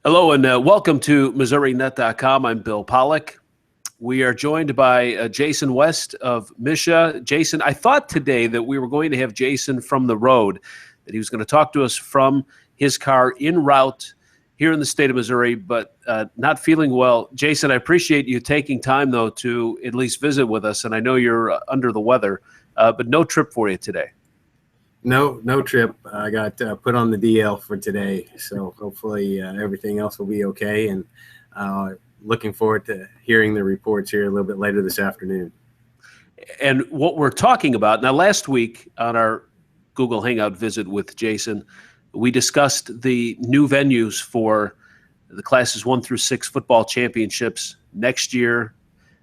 Hello and welcome to MissouriNet.com. I'm Bill Pollack. We are joined by Jason West of MSHAA. Jason, I thought today that we were going to have Jason from the road, that he was going to talk to us from his car en route here in the state of Missouri, but not feeling well. Jason, I appreciate you taking time, though, to at least visit with us, and I know you're under the weather, but no trip for you today. No trip. I got put on the DL for today, so hopefully everything else will be okay. And looking forward to hearing the reports here a little bit later this afternoon. And what we're talking about now, last week on our Google Hangout visit with Jason, we discussed the new venues for the classes 1 through 6 football championships next year.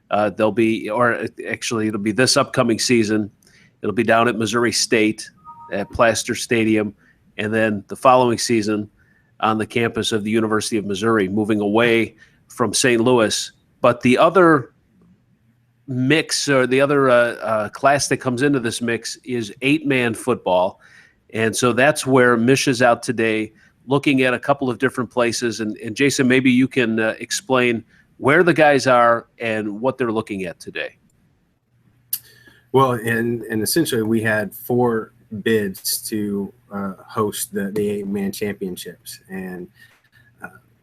It'll be this upcoming season. It'll be down at Missouri State at Plaster Stadium, and then the following season on the campus of the University of Missouri, moving away from St. Louis. But the other mix, or the other class that comes into this mix, is 8-man football. And so that's where MSHAA's out today, looking at a couple of different places. And Jason, maybe you can explain where the guys are and what they're looking at today. Well, and essentially we had 4 bids to host the 8-man championships, and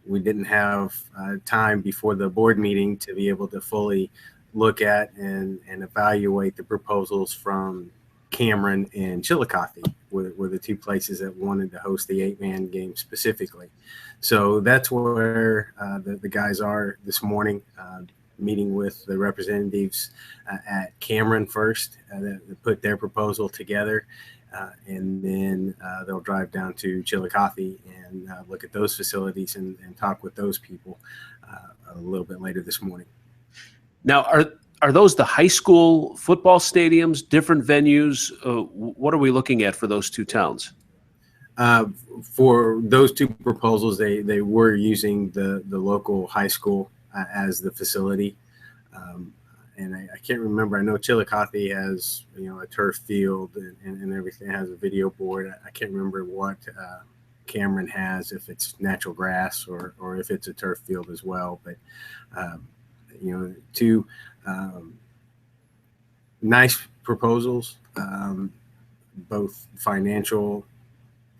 we didn't have time before the board meeting to be able to fully look at and evaluate the proposals from Cameron and Chillicothe were the 2 places that wanted to host the 8-man game specifically. So that's where the guys are this morning, meeting with the representatives at Cameron first that put their proposal together. And then they'll drive down to Chillicothe and look at those facilities and talk with those people a little bit later this morning. Now, are those the high school football stadiums, different venues? What are we looking at for those 2 towns? For those 2 proposals, they were using the local high school as the facility. And I can't remember. I know Chillicothe has, a turf field and everything, has a video board. I can't remember what Cameron has, if it's natural grass or if it's a turf field as well. But, 2 nice proposals, both financial,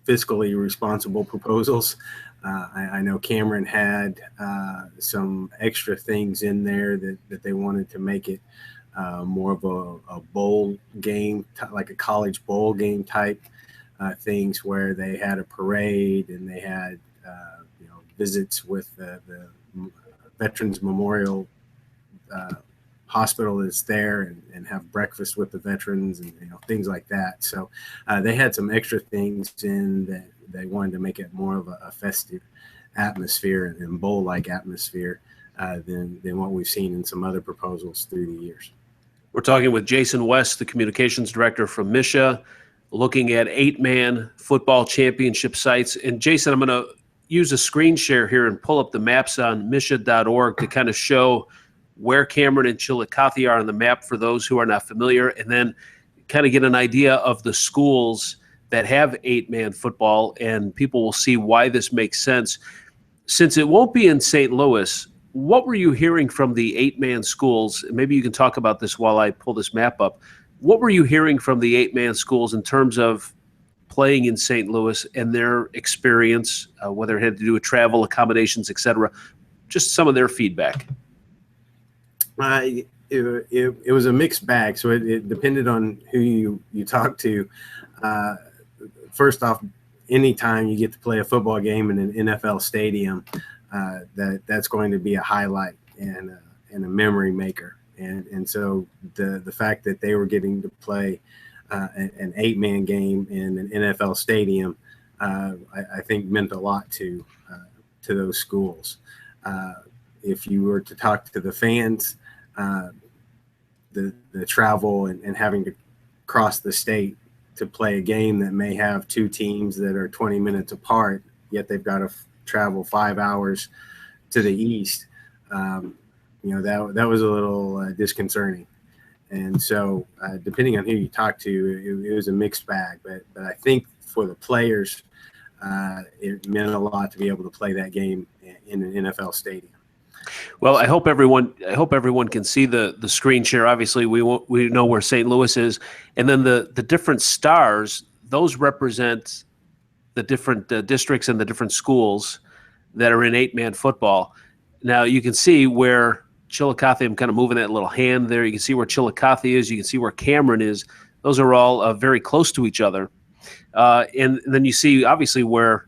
fiscally responsible proposals. I know Cameron had some extra things in there that they wanted to make it more of a bowl game, like a college bowl game type things, where they had a parade and they had visits with the Veterans Memorial Hospital that's there, and have breakfast with the veterans and things like that. So they had some extra things in that they wanted to make it more of a festive atmosphere and bowl-like atmosphere than what we've seen in some other proposals through the years. We're talking with Jason West, the communications director from MSHAA, looking at 8-man football championship sites. And Jason, I'm going to use a screen share here and pull up the maps on MSHAA.org to kind of show where Cameron and Chillicothe are on the map for those who are not familiar, and then kind of get an idea of the schools that have 8-man football, and people will see why this makes sense. Since it won't be in St. Louis, what were you hearing from the 8-man schools? Maybe you can talk about this while I pull this map up. What were you hearing from the 8-man schools in terms of playing in St. Louis and their experience, whether it had to do with travel, accommodations, et cetera? Just some of their feedback. It was a mixed bag, so it depended on who you talk to. First off, anytime you get to play a football game in an NFL stadium, that's going to be a highlight and a memory maker. And so the fact that they were getting to play an 8-man game in an NFL stadium, I think meant a lot to those schools. If you were to talk to the fans, the travel and having to cross the state to play a game that may have 2 teams that are 20 minutes apart, yet they've got to travel 5 hours to the east, that was a little disconcerting. And so depending on who you talk to, it was a mixed bag. But I think for the players, it meant a lot to be able to play that game in an NFL stadium. Well, I hope everyone can see the screen share. Obviously, we know where St. Louis is, and then the different stars. Those represent the different districts and the different schools that are in 8-man football. Now you can see where Chillicothe. I'm kind of moving that little hand there. You can see where Chillicothe is. You can see where Cameron is. Those are all very close to each other, and then you see obviously where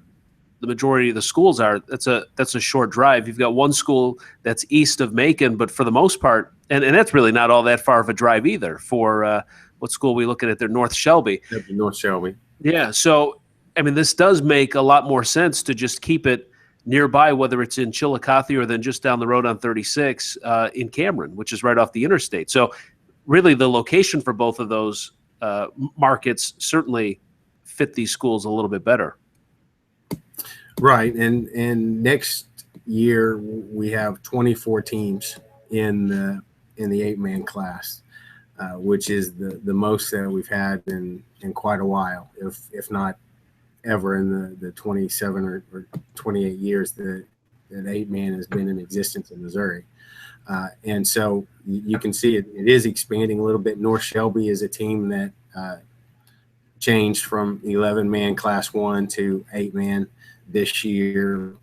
the majority of the schools are. That's a short drive. You've got one school that's east of Macon, but for the most part, and that's really not all that far of a drive either. For what school are we looking at there? North Shelby. North Shelby. Yeah. So, I mean, this does make a lot more sense to just keep it nearby, whether it's in Chillicothe or then just down the road on 36 in Cameron, which is right off the interstate. So really the location for both of those markets certainly fit these schools a little bit better. Right, and next year we have 24 teams in the 8-man class, which is the most that we've had in quite a while, if not ever in the 27 or 28 years that 8-man has been in existence in Missouri. And so you can see it is expanding a little bit. North Shelby is a team that changed from 11-man class 1 to 8-man this year.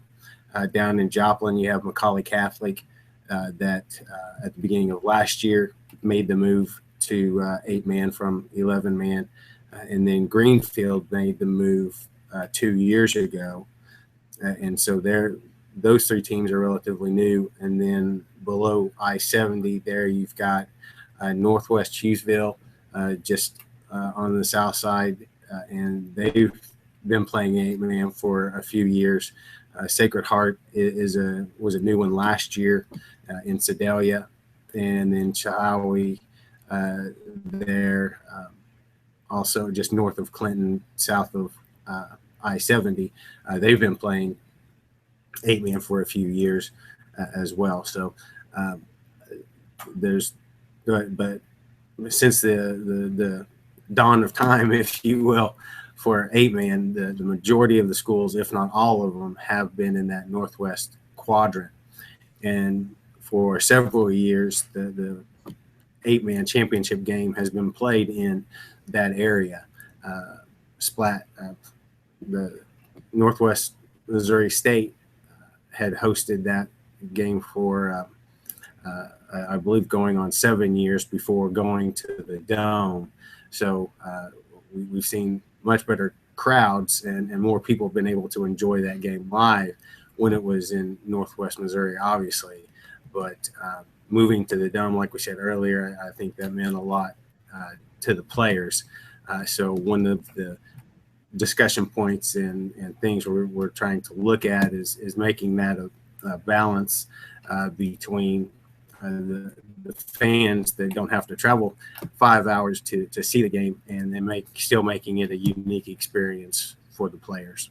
Down in Joplin, you have Macaulay Catholic that at the beginning of last year made the move to 8-man from 11-man. And then Greenfield made the move 2 years ago. And so those three teams are relatively new. And then below I-70 there, you've got Northwest Hughesville just on the south side. And they've been playing 8-man for a few years. Sacred Heart was a new one last year in Sedalia. And then Chilhowee there, also just north of Clinton, south of I-70. They've been playing 8-man for a few years as well. So but since the dawn of time, if you will, for 8-man, the majority of the schools, if not all of them, have been in that northwest quadrant. And for several years, the 8-man championship game has been played in that area. The Northwest Missouri State had hosted that game for, I believe, going on 7 years before going to the Dome. So we've seen much better crowds and more people have been able to enjoy that game live when it was in Northwest Missouri, obviously. But moving to the Dome, like we said earlier, I think that meant a lot to the players. So one of the discussion points and things we're trying to look at is making that a balance between the fans that don't have to travel 5 hours to see the game, and then still making it a unique experience for the players.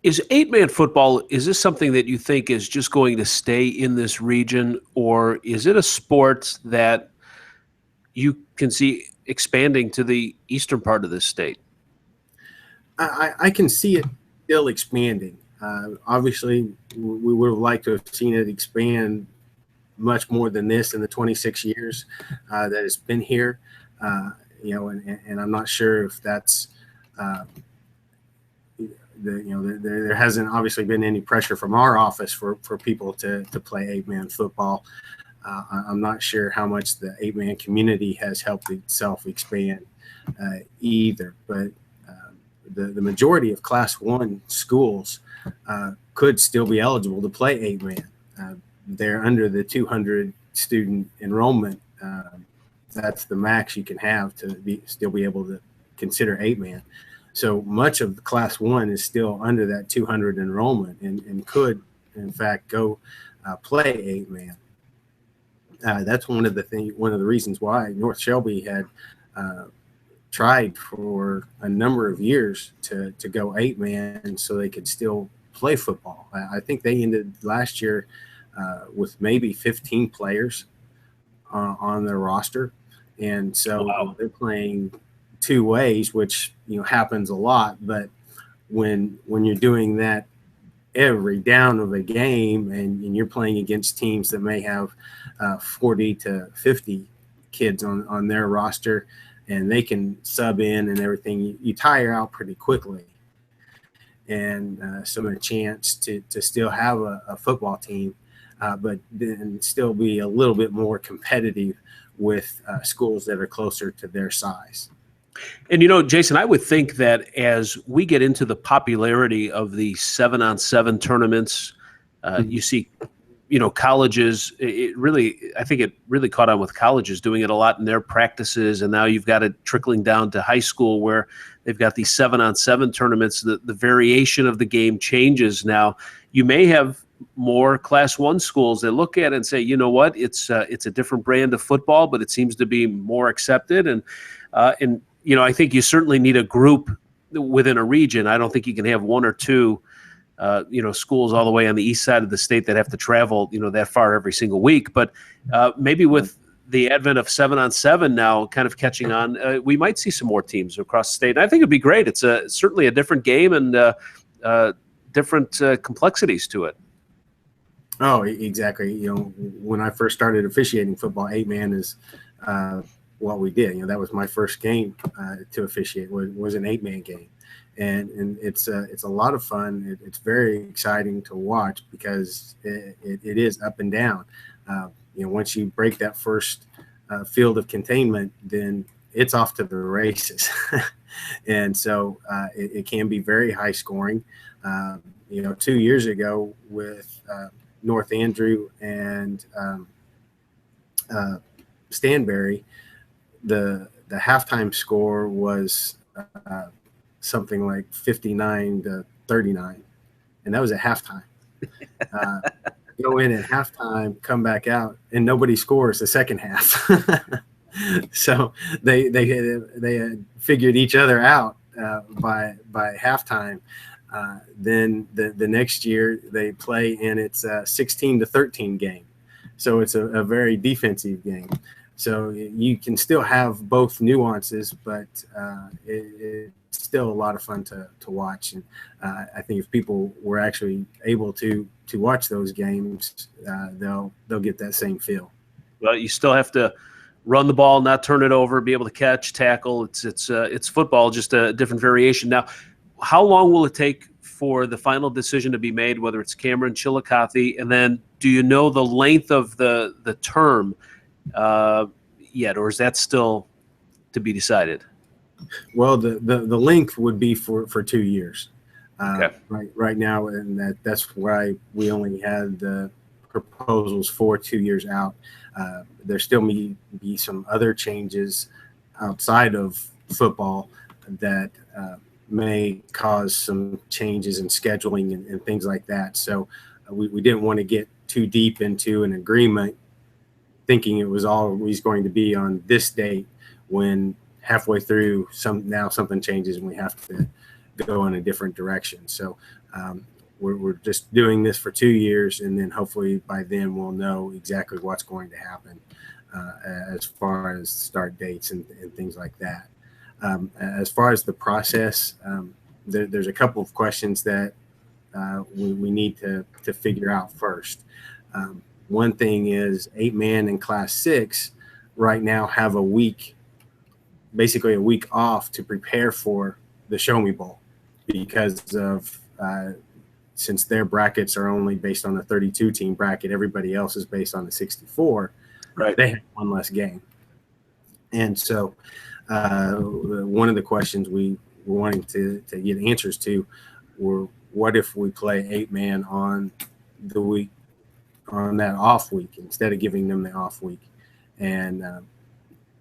Is 8-man football, is this something that you think is just going to stay in this region, or is it a sport that you can see expanding to the eastern part of this state? I can see it still expanding. Obviously, we would have liked to have seen it expand much more than this in the 26 years that it's been here. And I'm not sure if that's there hasn't obviously been any pressure from our office for people to play 8-man football. I'm not sure how much the 8-man community has helped itself expand either, but the majority of Class 1 schools could still be eligible to play 8-man. They're under the 200 student enrollment. That's the max you can have to still be able to consider 8-man. So much of the Class 1 is still under that 200 enrollment and could, in fact, go play 8-man. That's one of the reasons why North Shelby had tried for a number of years to go 8-man so they could still play football. I think they ended last year with maybe 15 players on their roster. And so They're playing two ways, which happens a lot, but when you're doing that every down of a game, and you're playing against teams that may have 40 to 50 kids on their roster, and they can sub in and everything, you tire out pretty quickly. And so a chance to still have a football team, but then still be a little bit more competitive with schools that are closer to their size. And, Jason, I would think that as we get into the popularity of the 7-on-7 tournaments, you see, colleges, I think it really caught on with colleges doing it a lot in their practices. And now you've got it trickling down to high school where they've got these 7-on-7 tournaments. The variation of the game changes now. You may have more Class 1 schools that look at it and say, you know what, it's a different brand of football, but it seems to be more accepted. And I think you certainly need a group within a region. I don't think you can have one or two, schools all the way on the east side of the state that have to travel, that far every single week. But maybe with the advent of 7-on-7 now kind of catching on, we might see some more teams across the state. And I think it'd be great. It's certainly a different game and different complexities to it. Oh, exactly. When I first started officiating football, 8-man is what we did. That was my first game to officiate. Was an 8-man game, and it's a lot of fun. It's very exciting to watch because it is up and down. Once you break that first field of containment, then it's off to the races, and so it can be very high scoring. 2 years ago with North Andrew and Stanberry, the halftime score was something like 59-39, and that was at halftime. Go in at halftime, come back out, and nobody scores the second half. So they had figured each other out by halftime. Then the next year they play, and it's a 16-13 game. So it's a very defensive game. So you can still have both nuances, but it's still a lot of fun to watch. And I think if people were actually able to watch those games, they'll get that same feel. Well, you still have to run the ball, not turn it over, be able to catch, tackle. It's football, just a different variation. Now, how long will it take for the final decision to be made, whether it's Cameron, Chillicothe, and then do you know the length of the term yet, or is that still to be decided? Well, the length would be for 2 years. Okay. Right now, and that's why we only had the proposals for 2 years out. There still may be some other changes outside of football that may cause some changes in scheduling and things like that. So we didn't want to get too deep into an agreement thinking it was always going to be on this date when halfway through something changes and we have to go in a different direction. So we're just doing this for 2 years, and then hopefully by then we'll know exactly what's going to happen as far as start dates and things like that. As far as the process, there's a couple of questions that we need to figure out first. One thing is 8-man in Class 6 right now have basically a week off to prepare for the Show Me Bowl because of since their brackets are only based on the 32-team bracket, everybody else is based on the 64. Right. They have one less game. And so one of the questions we were wanting to get answers to were, what if we play 8-man on the week, on that off week, instead of giving them the off week, and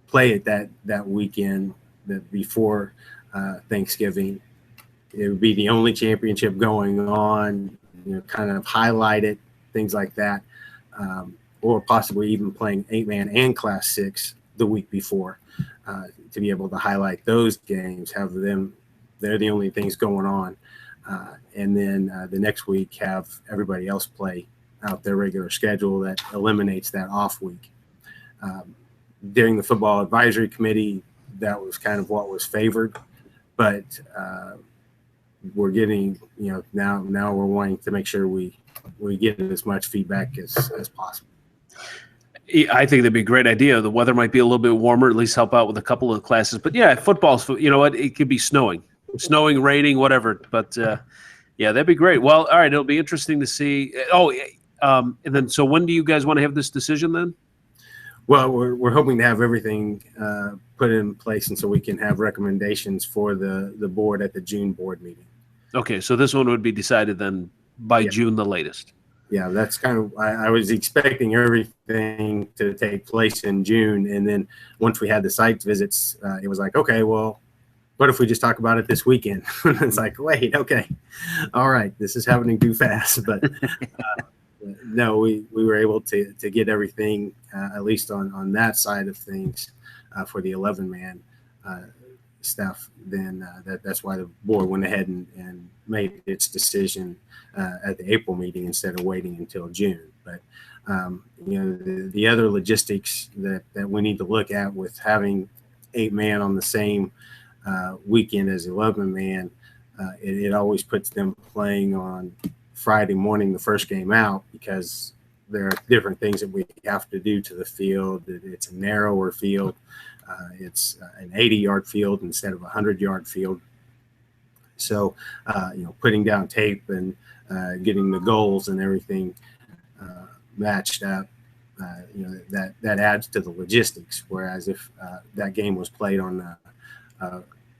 play it that weekend before Thanksgiving. It would be the only championship going on, kind of highlight it, things like that, or possibly even playing 8-man and Class 6 the week before to be able to highlight those games, have them, they're the only things going on. And then the next week have everybody else play out their regular schedule that eliminates that off week. During the football advisory committee, that was kind of what was favored, but we're getting, now we're wanting to make sure we get as much feedback as possible. I think that'd be a great idea. The weather might be a little bit warmer, at least help out with a couple of classes. But yeah, football's, you know what, it could be snowing, raining, whatever. But yeah, that'd be great. Well, all right, it'll be interesting to see. And then, so when do you guys want to have this decision then? Well, we're hoping to have everything put in place, and so we can have recommendations for the board at the June board meeting. Okay, so this one would be decided then by June the latest. Yeah, that's kind of, I was expecting everything to take place in June, and then once we had the site visits, it was like, okay, well, what if we just talk about it this weekend? It's like, wait, okay, all right, this is happening too fast. But no, we were able to get everything, at least on that side of things, for the 11-man stuff. Then that's why the board went ahead and made its decision at the April meeting instead of waiting until June. But the other logistics that we need to look at with having 8-man on the same weekend as 11-man, it always puts them playing on Friday morning, the first game out, because there are different things that we have to do to the field. It's a narrower field. It's an 80-yard field instead of a 100-yard field. So, putting down tape and getting the goals and everything matched up, that adds to the logistics. Whereas if that game was played on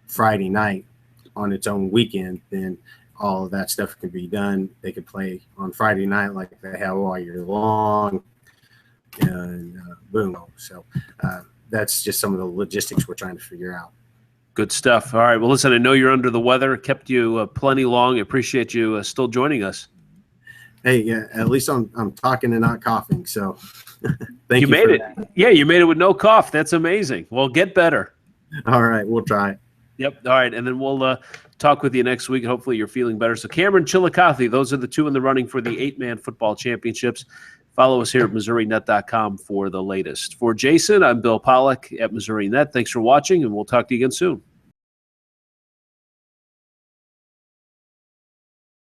Friday night on its own weekend, then all of that stuff could be done. They could play on Friday night like they have all year long, and boom. So that's just some of the logistics we're trying to figure out. Good stuff. All right. Well, listen, I know you're under the weather. Kept you plenty long. I appreciate you still joining us. Hey, yeah, at least I'm talking and not coughing. So thank you. You made it. That. Yeah, you made it with no cough. That's amazing. Well, get better. All right. We'll try. Yep. All right. And then we'll talk with you next week. Hopefully you're feeling better. So Cameron Chillicothe, those are the two in the running for the 8-man football championships. Follow us here at MissouriNet.com for the latest. For Jason, I'm Bill Pollack at MissouriNet. Thanks for watching, and we'll talk to you again soon.